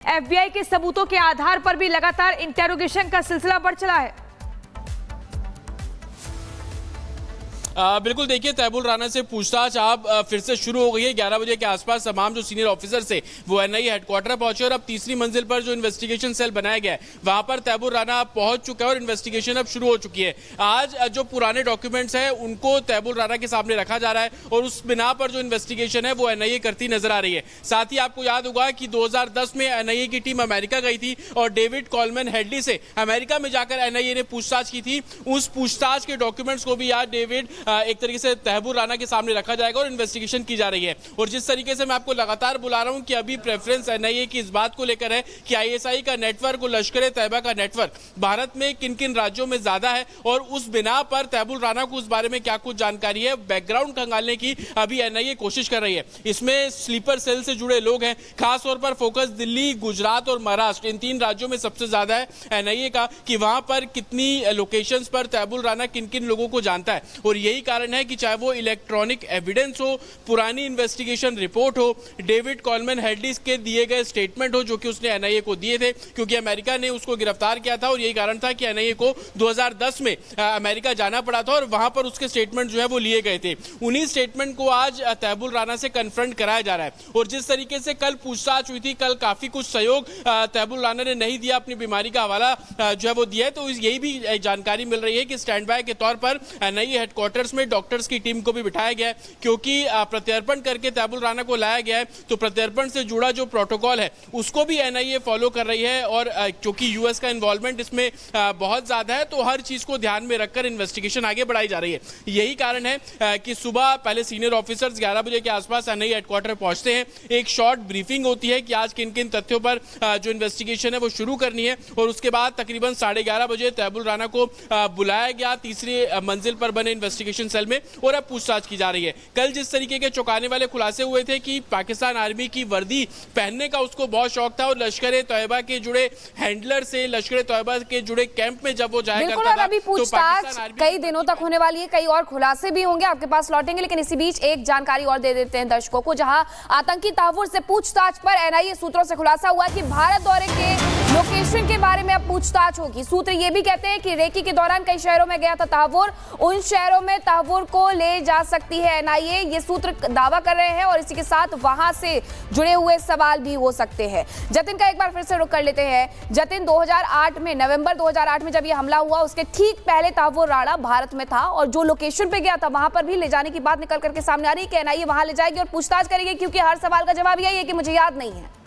FBI के सबूतों के आधार पर भी लगातार इंटेरोगेशन का सिलसिला बढ़ चला है। बिल्कुल, देखिए तैबुल राना से पूछताछ आप फिर से शुरू हो गई है। 11 बजे के आसपास तमाम जो सीनियर ऑफिसर से वो एनआईए हेडक्वार्टर पहुंचे और अब तीसरी मंजिल पर जो इन्वेस्टिगेशन सेल बनाया गया है वहां पर तैबुल राना पहुंच चुका है और इन्वेस्टिगेशन अब शुरू हो चुकी है। आज जो पुराने डॉक्यूमेंट्स हैं उनको तैबुल राना के सामने रखा जा रहा है और उस बिना पर जो इन्वेस्टिगेशन है वो एनआईए करती नजर आ रही है। साथ ही आपको याद होगा कि 2010 में एनआईए की टीम अमेरिका गई थी और डेविड कॉलमैन हेडली से अमेरिका में जाकर एनआईए ने पूछताछ की थी। उस पूछताछ के डॉक्यूमेंट्स को भी आज डेविड एक तरीके से तैबुल राना के सामने रखा जाएगा और इन्वेस्टिगेशन की जा रही है। और जिस तरीके से मैं आपको लगातार बुला रहा हूं कि अभी प्रेफरेंस एनआईए की इस बात को लेकर है कि आईएसआई का नेटवर्क और लश्कर ए तैयबा का नेटवर्क भारत में किन किन राज्यों में ज्यादा है और उस बिना पर तैबुल राना को उस बारे में क्या कुछ जानकारी है, बैकग्राउंड खंगालने की अभी एनआईए कोशिश कर रही है। इसमें स्लीपर सेल से जुड़े लोग हैं, खासतौर पर फोकस दिल्ली, गुजरात और महाराष्ट्र इन तीन राज्यों में सबसे ज्यादा है एनआईए का कि वहां पर कितनी लोकेशंस पर तैबुल राना किन किन लोगों को जानता है। और यही कारण है कि चाहे वो इलेक्ट्रॉनिक एविडेंस हो, पुरानी इन्वेस्टिगेशन रिपोर्ट हो, डेविड कॉलमैन हेडली के दिए गए स्टेटमेंट हो जो कि उसने एनआईए को दिए थे, क्योंकि अमेरिका ने उसको गिरफ्तार किया था और यही कारण था कि एनआईए को 2010 में अमेरिका जाना पड़ा था और वहां पर उसके स्टेटमेंट जो है वो लिए गए थे। उन्हीं स्टेटमेंट को आज तैबुल राना से कन्फ्रंट कराया जा रहा है। और जिस तरीके से कल पूछताछ हुई थी, कल काफी कुछ सहयोग तैबुल राना ने नहीं दिया, अपनी बीमारी का हवाला जो है वो दिया है, तो यही भी जानकारी मिल रही है कि स्टैंड बाय के तौर पर एनआईए हेडक्वार्टर्स में डॉक्टर्स की टीम को भी बिठाया गया है, क्योंकि प्रत्यर्पण करके तैबुल राना को लाया गया है तो प्रत्यर्पण से जुड़ा जो प्रोटोकॉल है उसको भी एनआईए फॉलो कर रही है। और क्योंकि यूएस का इन्वॉल्वमेंट इसमें बहुत ज्यादा है तो हर चीज को ध्यान में रखकर इन्वेस्टिगेशन आगे बढ़ाई जा रही है। यही कारण है कि सुबह पहले सीनियर ऑफिसर्स 11 बजे के आसपास एनआईए हेडक्वार्टर पहुंचते हैं, एक शॉर्ट ब्रीफिंग होती है कि आज किन किन तथ्यों पर जो इन्वेस्टिगेशन है वो शुरू करनी है और उसके बाद तकरीबन 11:30 बजे तैबुल राना को बुलाया गया तीसरी मंजिल पर बने इन्वेस्टिगेशन सेल में और अब पूछताछ की जा रही है। कल जिस तरीके के चौंकाने वाले खुलासे हुए थे कि पाकिस्तान आर्मी की वर्दी पहनने का उसको बहुत शौक था और लश्कर ए तैयबा के जुड़े हैंडलर से लश्कर ए तैयबा के जुड़े कैंप में जब वो जाया करता था, अभी पूछताछ कई दिनों तक होने वाली है, कई और खुलासे भी होंगे, आपके पास लौटेंगे। लेकिन इसी बीच एक जानकारी और दे देते हैं दर्शकों को, जहां आतंकी तहव्वुर से पूछताछ पर एनआईए सूत्रों से खुलासा हुआ कि भारत दौरे के लोकेशन के बारे में अब पूछताछ होगी। सूत्र ये भी कहते हैं कि रेकी के दौरान कई शहरों में गया था तहव्वुर, उन शहरों में तहव्वुर को ले जा सकती है एनआईए, ये सूत्र दावा कर रहे हैं और इसी के साथ वहां से जुड़े हुए सवाल भी हो सकते हैं। जतिन का एक बार फिर से रुख कर लेते हैं। जतिन, 2008 में, नवंबर 2008 में जब ये हमला हुआ उसके ठीक पहले तहव्वुर राणा भारत में था और जो लोकेशन पे गया था वहां पर भी ले जाने की बात निकल करके सामने आ रही है कि एनआईए वहां ले जाएगी और पूछताछ करेगी, क्योंकि हर सवाल का जवाब यही है कि मुझे याद नहीं है।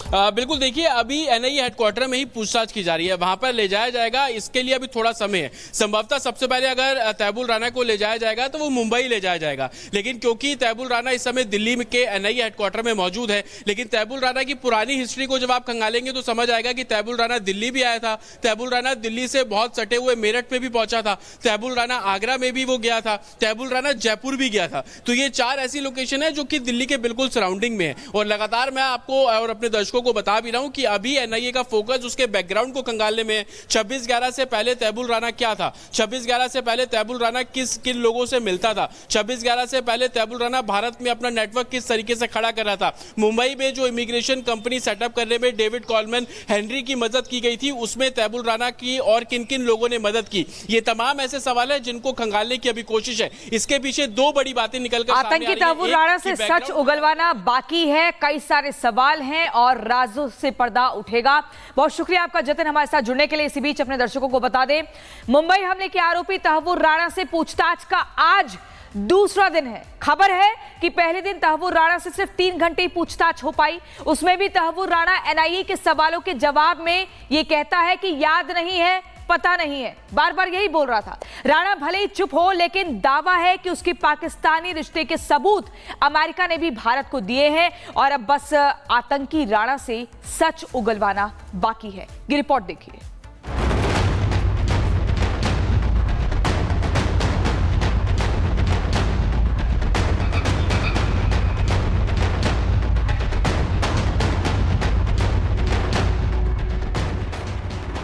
बिल्कुल, देखिए अभी एनआईए हेडक्वार्टर में ही पूछताछ की जा रही है, वहां पर ले जाया जाएगा, इसके लिए अभी थोड़ा समय है। संभवतः सबसे पहले अगर तैबुल राना को ले जाया जाएगा तो वो मुंबई ले जाया जाएगा, लेकिन क्योंकि तैबुल राना इस समय दिल्ली के एनआईए हेडक्वार्टर में मौजूद है, लेकिन तैबुल राना की पुरानी हिस्ट्री को जब आप खंगालेंगे तो समझ आएगा कि तैबुल राना दिल्ली भी आया था, तैबुल राना दिल्ली से बहुत सटे हुए मेरठ में भी पहुंचा था, तैबुल राना आगरा में भी वो गया था, तैबुल राना जयपुर भी गया था। तो ये 4 ऐसी लोकेशन है जो कि दिल्ली के बिल्कुल सराउंडिंग में है। और लगातार मैं आपको और अपने दर्शकों को बता भी रहा हूं कि अभी एनआईए का फोकस उसके बैकग्राउंड को खंगालने में है। 26/11 से पहले तैबुल राना क्या था, 26/11 से पहले तैबुल राना किन लोगों से मिलता था, 26/11 से पहले तैबुल राना भारत में अपना नेटवर्क किस तरीके से खड़ा कर रहा था, मुंबई में जो इमिग्रेशन कंपनी सेटअप करने में डेविड कॉलमैन हेनरी की मदद की गई थी उसमें तैबुल राना की और किन किन लोगों ने मदद की। ये तमाम ऐसे सवाल है जिनको खंगालने की अभी कोशिश है। इसके पीछे 2 बड़ी बातें निकलकर सामने आ रही है। आतंकी तहव्वुर राणा से सच उगलवाना बाकी है, कई सारे सवाल हैं और राजों से पर्दा उठेगा। बहुत शुक्रिया आपका जतिन हमारे साथ जुड़ने के लिए। इसी बीच अपने दर्शकों को बता दें, मुंबई हमले के आरोपी तहव्वुर राणा से पूछताछ का आज दूसरा दिन है। खबर है कि पहले दिन तहव्वुर राणा से सिर्फ 3 घंटे ही पूछताछ हो पाई, उसमें भी तहव्वुर राणा एनआईए के सवालों के जवाब में यह कहता है कि याद नहीं है, पता नहीं है, बार बार यही बोल रहा था। राणा भले ही चुप हो, लेकिन दावा है कि उसके पाकिस्तानी रिश्ते के सबूत अमेरिका ने भी भारत को दिए हैं और अब बस आतंकी राणा से सच उगलवाना बाकी है। ये रिपोर्ट देखिए।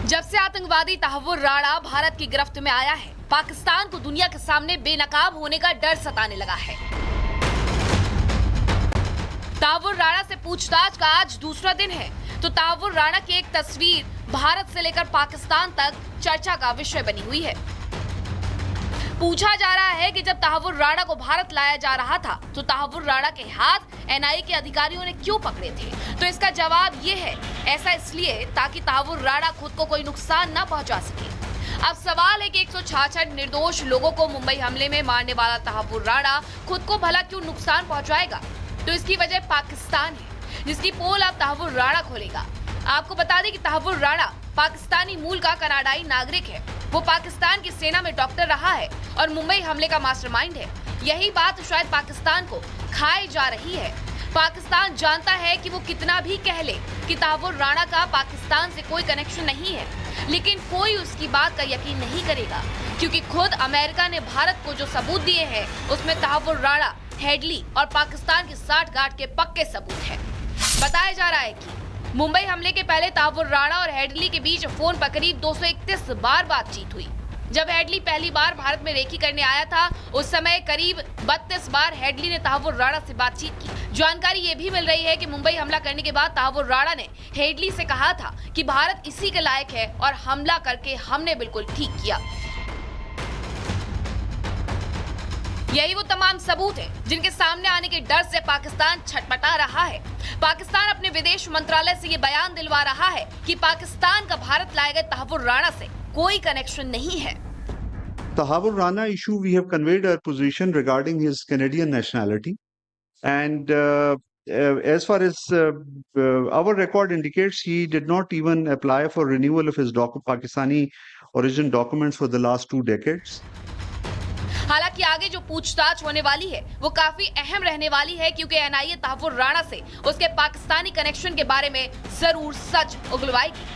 जब से आतंकवादी तहव्वुर राणा भारत की गिरफ्त में आया है, पाकिस्तान को दुनिया के सामने बेनकाब होने का डर सताने लगा है। तहव्वुर राणा से पूछताछ का आज दूसरा दिन है, तो तहव्वुर राणा की एक तस्वीर भारत से लेकर पाकिस्तान तक चर्चा का विषय बनी हुई है। पूछा जा रहा है कि जब तहव्वुर राणा को भारत लाया जा रहा था तो तहव्वुर राणा के हाथ एनआईए के अधिकारियों ने क्यों पकड़े थे? तो इसका जवाब ये है, ऐसा इसलिए ताकि तहव्वुर राणा खुद को कोई नुकसान न पहुंचा सके। अब सवाल है कि 166 निर्दोष लोगों को मुंबई हमले में मारने वाला तहव्वुर राणा खुद को भला क्यों नुकसान पहुंचाएगा? तो इसकी वजह पाकिस्तान है, जिसकी पोल अब तहव्वुर राणा खोलेगा। आपको बता दें कि तहव्वुर राणा पाकिस्तानी मूल का कनाडाई नागरिक है। वो पाकिस्तान की सेना में डॉक्टर रहा है और मुंबई हमले का मास्टरमाइंड है। यही बात शायद पाकिस्तान को खाई जा रही है। पाकिस्तान जानता है कि वो कितना भी कह ले कि तहव्वुर राणा का पाकिस्तान से कोई कनेक्शन नहीं है, लेकिन कोई उसकी बात का यकीन नहीं करेगा, क्योंकि खुद अमेरिका ने भारत को जो सबूत दिए हैं उसमें तहव्वुर राणा, हेडली और पाकिस्तान की साठगांठ के पक्के सबूत हैं। बताया जा रहा है कि मुंबई हमले के पहले तहव्वुर राणा और हेडली के बीच फोन पर करीब 231 बार बातचीत हुई। जब हेडली पहली बार भारत में रेकी करने आया था उस समय करीब 32 बार हेडली ने तहव्वुर राणा से बातचीत की। जानकारी ये भी मिल रही है कि मुंबई हमला करने के बाद तहव्वुर राणा ने हेडली से कहा था कि भारत इसी के लायक है और हमला करके हमने बिल्कुल ठीक किया। यही वो तमाम सबूत है जिनके सामने आने के डर से पाकिस्तान छटपटा रहा है। पाकिस्तान अपने विदेश मंत्रालय से ये बयान दिलवा रहा है कि पाकिस्तान का भारत लाए गए तहव्वुर राणा से कोई कनेक्शन नहीं है। Tahawwur Rana issue, we have conveyed our position regarding his Canadian nationality, and as far as our record indicates, he did not even apply for renewal of his Pakistani origin documents for the last 2 decades. हालांकि आगे जो पूछताछ होने वाली है वो काफी अहम रहने वाली है, क्योंकि एनआईए तहव्वुर राणा से उसके पाकिस्तानी कनेक्शन के बारे में जरूर सच उगलवाएगी।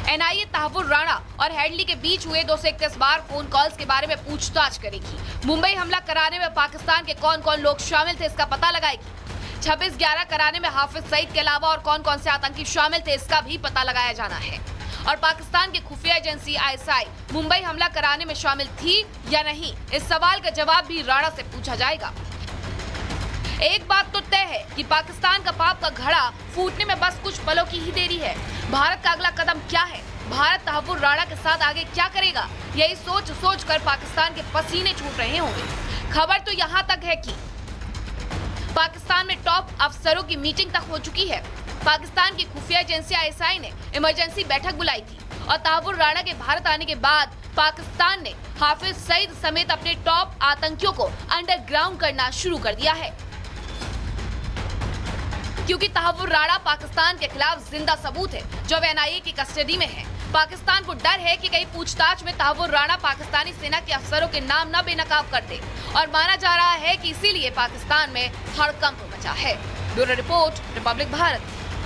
एनआईए तहव्वुर राणा और हेडली के बीच हुए 231 बार फोन कॉल्स के बारे में पूछताछ करेगी। मुंबई हमला कराने में पाकिस्तान के कौन कौन लोग शामिल थे इसका पता लगाएगी। 26/11 कराने में हाफिज सईद के अलावा और कौन कौन से आतंकी शामिल थे इसका भी पता लगाया जाना है। और पाकिस्तान की खुफिया एजेंसी आईएसआई मुंबई हमला कराने में शामिल थी या नहीं, इस सवाल का जवाब भी राणा से पूछा जाएगा। एक बात तो तय है कि पाकिस्तान का पाप का घड़ा फूटने में बस कुछ पलों की ही देरी है। भारत का अगला कदम क्या है? भारत तहव्वुर राणा के साथ आगे क्या करेगा? यही सोच सोच कर पाकिस्तान के पसीने छूट रहे होंगे। खबर तो यहाँ तक है कि पाकिस्तान में टॉप अफसरों की मीटिंग तक हो चुकी है। पाकिस्तान की खुफिया एजेंसी आईएसआई ने इमरजेंसी बैठक बुलाई थी और तहव्वुर राणा के भारत आने के बाद पाकिस्तान ने हाफिज सईद समेत अपने टॉप आतंकियों को अंडरग्राउंड करना शुरू कर दिया है, क्योंकि तहव्वुर राणा पाकिस्तान के खिलाफ जिंदा सबूत है जो एनआईए की कस्टडी में है। पाकिस्तान को डर है कि कहीं पूछताछ में तहव्वुर राणा पाकिस्तानी सेना के अफसरों के नाम न बेनकाब कर दे, और माना जा रहा है कि इसीलिए पाकिस्तान में हड़कंप मचा है। Bureau report, Republic Bharat.